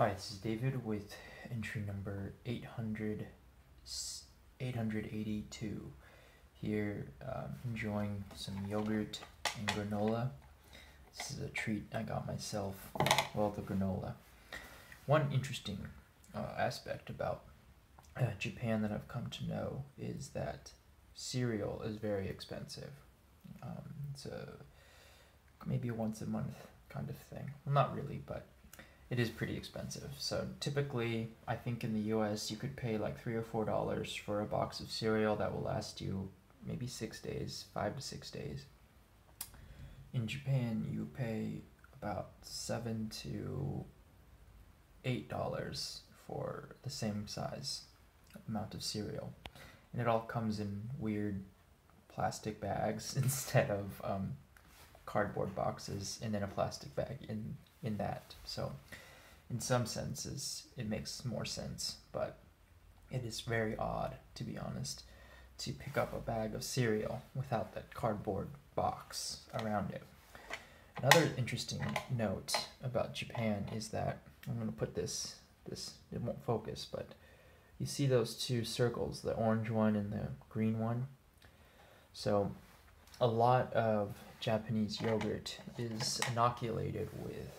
Hi, this is David with entry number 882. Here, enjoying some yogurt and granola. This is a treat I got myself, well, the granola. One interesting aspect about Japan that I've come to know is that cereal is very expensive. It's maybe a once a month kind of thing. Well, not really, but it is pretty expensive. So typically, I think in the US, you could pay like $3 or $4 for a box of cereal that will last you maybe 6 days, 5 to 6 days. In Japan, you pay about $7 to $8 for the same size amount of cereal, and it all comes in weird plastic bags instead of cardboard boxes, and then a plastic bag in that. So in some senses it makes more sense, but it is very odd, to be honest, to pick up a bag of cereal without that cardboard box around it. Another interesting note about Japan is that I'm going to put this it won't focus, but you see those two circles, the orange one and the green one. So a lot of Japanese yogurt is inoculated with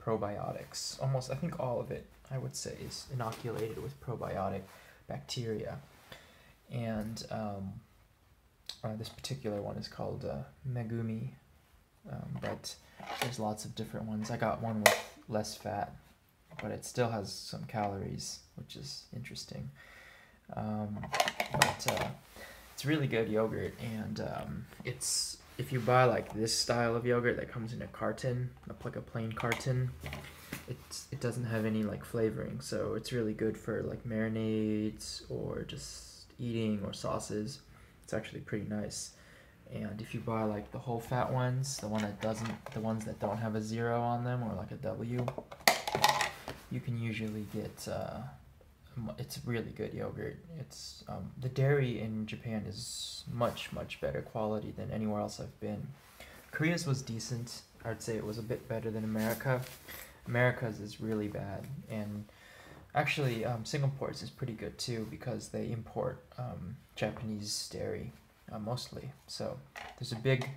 probiotics. Almost, I think all of it, I would say, is inoculated with probiotic bacteria. And this particular one is called Megumi, but there's lots of different ones. I got one with less fat, but it still has some calories, which is interesting. But it's really good yogurt, and it's, if you buy like this style of yogurt that comes in a carton, like a plain carton, it doesn't have any like flavoring, so it's really good for like marinades or just eating or sauces. It's actually pretty nice. And if you buy like the whole fat ones, the ones that don't have a 0 on them or like a W, you can usually get it's really good yogurt. It's the dairy in Japan is much better quality than anywhere else I've been. Korea's was decent. I'd say it was a bit better than America. America's is really bad, and actually Singapore's is pretty good too, because they import Japanese dairy mostly. So there's a big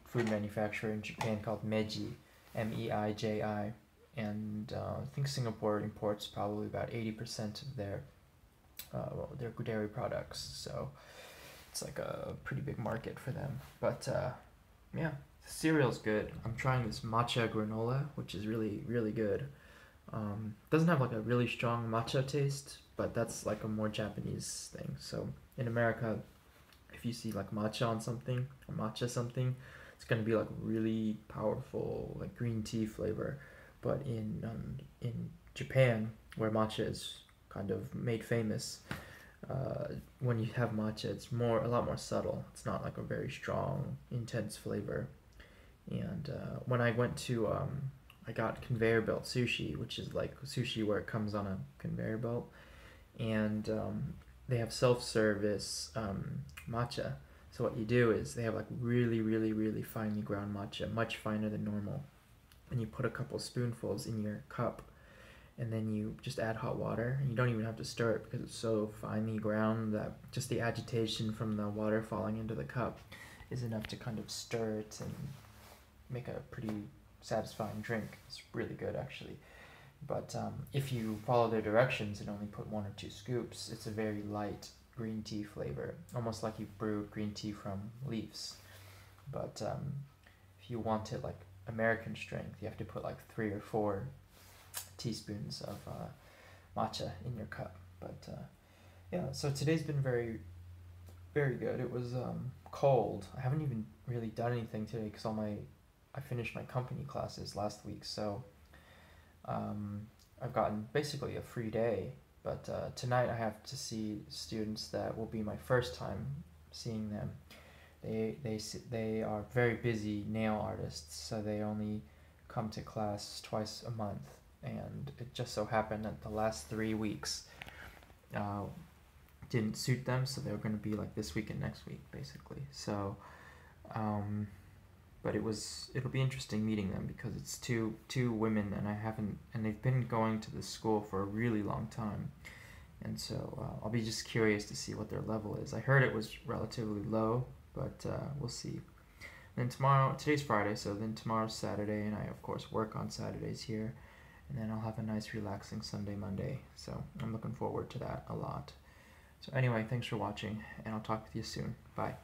food manufacturer in Japan called Meiji, Meiji, and I think Singapore imports probably about 80% of their dairy products. So it's like a pretty big market for them. But yeah, the cereal's good. I'm trying this matcha granola, which is really good. Doesn't have like a really strong matcha taste, but that's like a more Japanese thing. So in America, if you see like matcha on something or matcha something, it's gonna be like really powerful, like green tea flavor. But in Japan, where matcha is kind of made famous, when you have matcha, it's a lot more subtle. It's not like a very strong, intense flavor. And when I went to, I got conveyor belt sushi, which is like sushi where it comes on a conveyor belt, and they have self-service matcha. So what you do is they have like really finely ground matcha, much finer than normal, and you put a couple spoonfuls in your cup, and then you just add hot water, and you don't even have to stir it because it's so finely ground that just the agitation from the water falling into the cup is enough to kind of stir it and make a pretty satisfying drink. It's really good, actually. But if you follow their directions and only put 1 or 2 scoops, it's a very light green tea flavor, almost like you brewed green tea from leaves. But if you want it like American strength, you have to put like 3 or 4 teaspoons of matcha in your cup. But yeah, so today's been very good. It was cold. I haven't even really done anything today because I finished my company classes last week, so I've gotten basically a free day. But tonight I have to see students that will be my first time seeing them. They are very busy nail artists, so they only come to class twice a month, and it just so happened that the last 3 weeks didn't suit them, so they were going to be like this week and next week, basically. So but it'll be interesting meeting them because it's two women, and they've been going to this school for a really long time, and so I'll be just curious to see what their level is. I heard it was relatively low, but we'll see. Then today's Friday, so then tomorrow's Saturday, and I of course work on Saturdays here, and then I'll have a nice relaxing Sunday, Monday. So I'm looking forward to that a lot. So anyway, thanks for watching, and I'll talk with you soon. Bye.